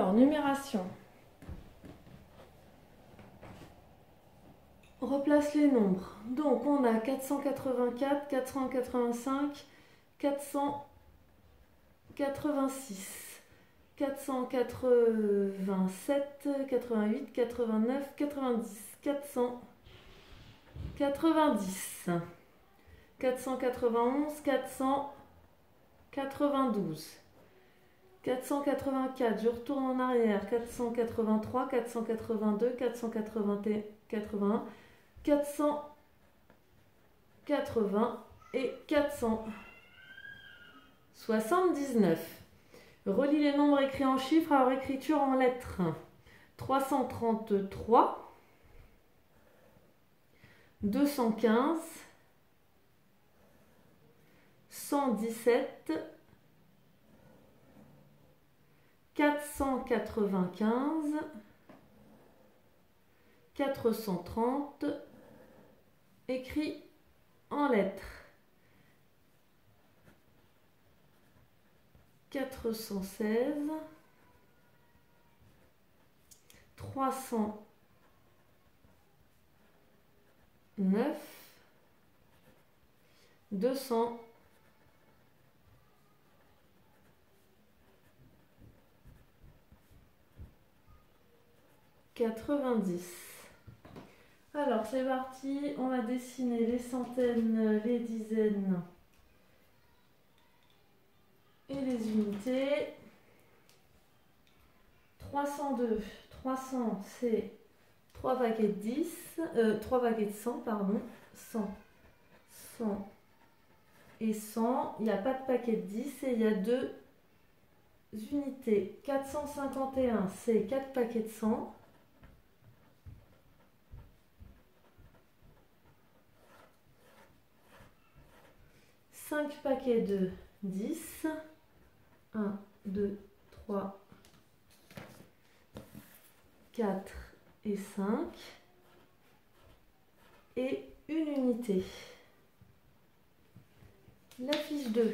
Alors, numération. On replace les nombres. Donc, on a 484, 485, 486, 487, 88, 89, 90, 490, 491, 492, 484, je retourne en arrière, 483, 482, 481, 480 et 479. Relis les nombres écrits en chiffres à leur écriture en lettres. 333, 215, 117, 495, 430, écrit en lettres. 416, 309, 200, 90. Alors c'est parti, on va dessiner les centaines, les dizaines et les unités. 302, 300 c'est 3 paquets de 10, 3 paquets de 100, pardon, 100, 100 et 100, il n'y a pas de paquet de 10 et il y a 2 unités. 451 c'est 4 paquets de 100. 5 paquets de 10, 1, 2, 3, 4 et 5, et une unité. La fiche 2.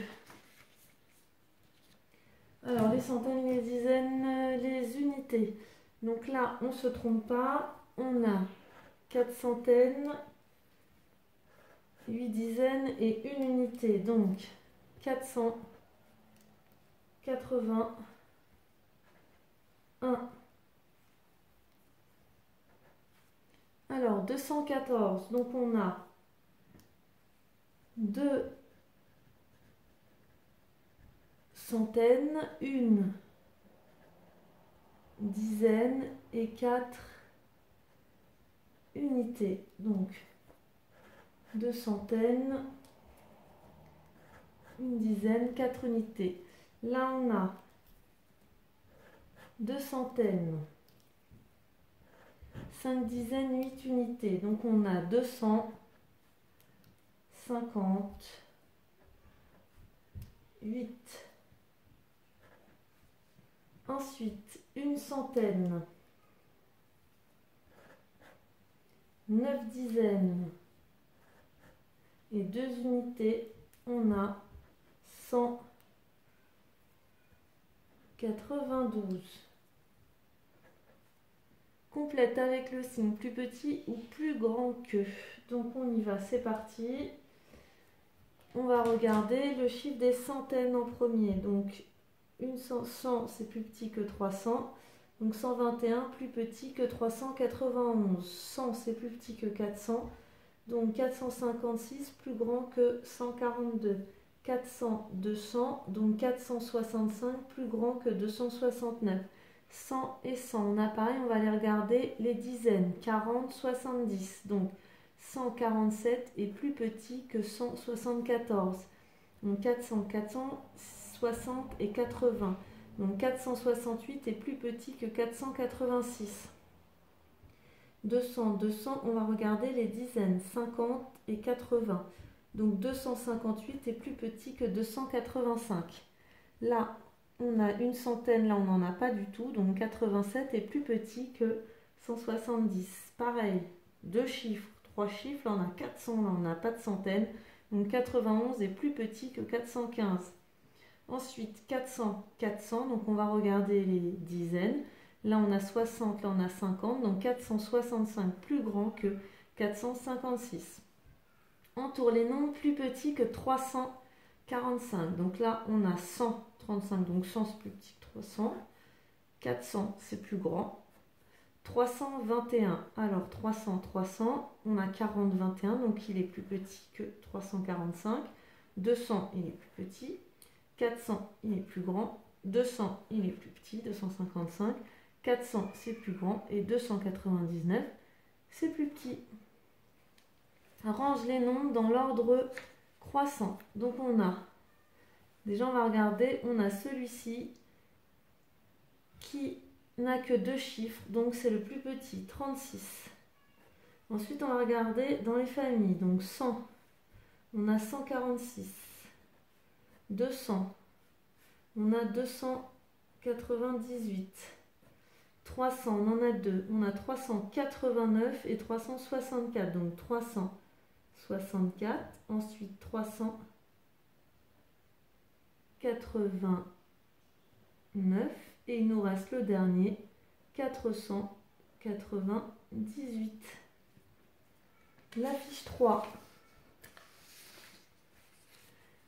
Alors les centaines, les dizaines, les unités. Donc là, on ne se trompe pas, on a 4 centaines, 8 dizaines et une unité. Donc 481. Alors 214, donc on a 2 centaines, une dizaine et 4 unités. Donc 2 centaines, une dizaine, 4 unités. Là on a 2 centaines, 5 dizaines, 8 unités. Donc on a 258. Ensuite, une centaine, 9 dizaines et 2 unités. On a 192. Complète avec le signe plus petit ou plus grand que. Donc on y va, c'est parti. On va regarder le chiffre des centaines en premier. Donc 100 c'est plus petit que 300. Donc 121 plus petit que 391. 100 c'est plus petit que 400. Donc 456 plus grand que 142. 400, 200, donc 465 plus grand que 269. 100 et 100, on a pareil, on va aller regarder les dizaines. 40, 70, donc 147 est plus petit que 174. Donc 400, 460 et 80. Donc 468 est plus petit que 486. 200, 200, on va regarder les dizaines. 50 et 80. Donc 258 est plus petit que 285. Là, on a une centaine, là on n'en a pas du tout. Donc 87 est plus petit que 170. Pareil, 2 chiffres, 3 chiffres, là on a 400, là on n'a pas de centaine. Donc 91 est plus petit que 415. Ensuite, 400, 400, donc on va regarder les dizaines. Là, on a 60, là, on a 50, donc 465 plus grand que 456. On tourne les nombres plus petits que 345. Donc là, on a 135, donc 100 c'est plus petit que 300. 400, c'est plus grand. 321, alors 300, 300, on a 40, 21, donc il est plus petit que 345. 200, il est plus petit. 400, il est plus grand. 200, il est plus petit, 255. 400, c'est plus grand. Et 299, c'est plus petit. Range les nombres dans l'ordre croissant. Donc on a, déjà on va regarder, on a celui-ci qui n'a que 2 chiffres, donc c'est le plus petit, 36. Ensuite on va regarder dans les familles, donc 100, on a 146. 200, on a 298. 300, on en a 2, on a 389 et 364, donc 364, ensuite 389, et il nous reste le dernier, 498. La fiche 3.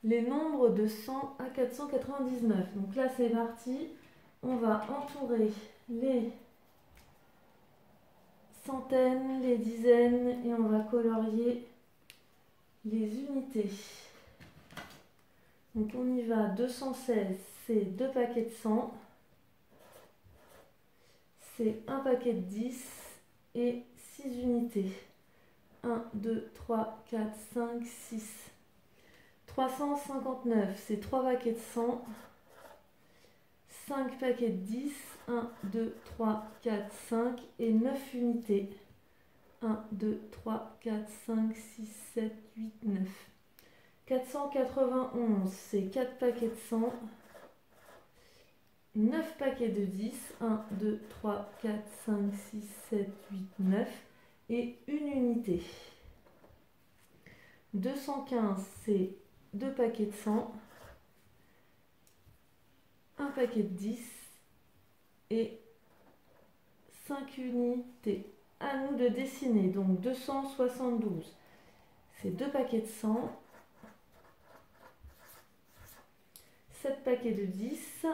Les nombres de 100 à 499. Donc là, c'est parti. On va entourer les centaines, les dizaines, et on va colorier les unités. Donc on y va. 216, c'est 2 paquets de 100. C'est un paquet de 10 et 6 unités. 1, 2, 3, 4, 5, 6. 359, c'est 3 paquets de 100. 5 paquets de 10. 1, 2, 3, 4, 5 et 9 unités. 1, 2, 3, 4, 5, 6, 7, 8, 9. 491, c'est 4 paquets de 100. 9 paquets de 10, 1, 2, 3, 4, 5, 6, 7, 8, 9 et une unité. 215, c'est 2 paquets de 100, 1 paquet de 10 et 5 unités. À nous de dessiner, donc 272, c'est 2 paquets de 100, 7 paquets de 10,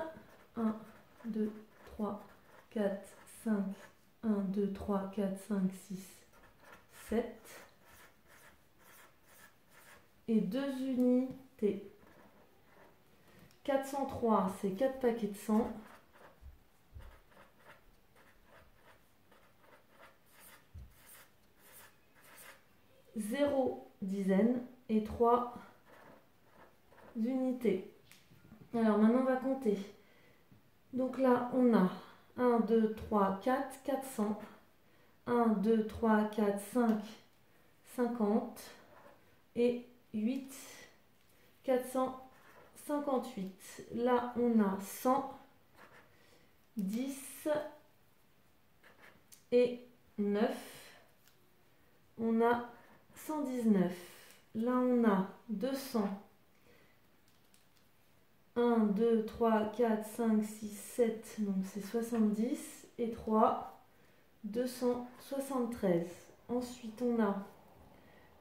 1, 2, 3, 4, 5, 1, 2, 3, 4, 5, 6, 7 et 2 unités. 403, c'est 4 paquets de 100, 0 dizaine et 3 unités. Alors maintenant on va compter. Donc là on a 1, 2, 3, 4, 400. 1, 2, 3, 4, 5, 50 et 8, 458. Là on a 100, 10 et 9. On a 119. Là on a 200. 1, 2, 3, 4, 5, 6, 7, donc c'est 70 et 3, 273. Ensuite on a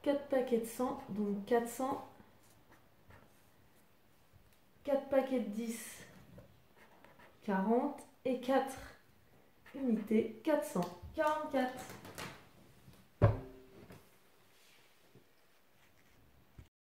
4 paquets de 100, donc 400, 4 paquets de 10, 40 et 4 unités, 444.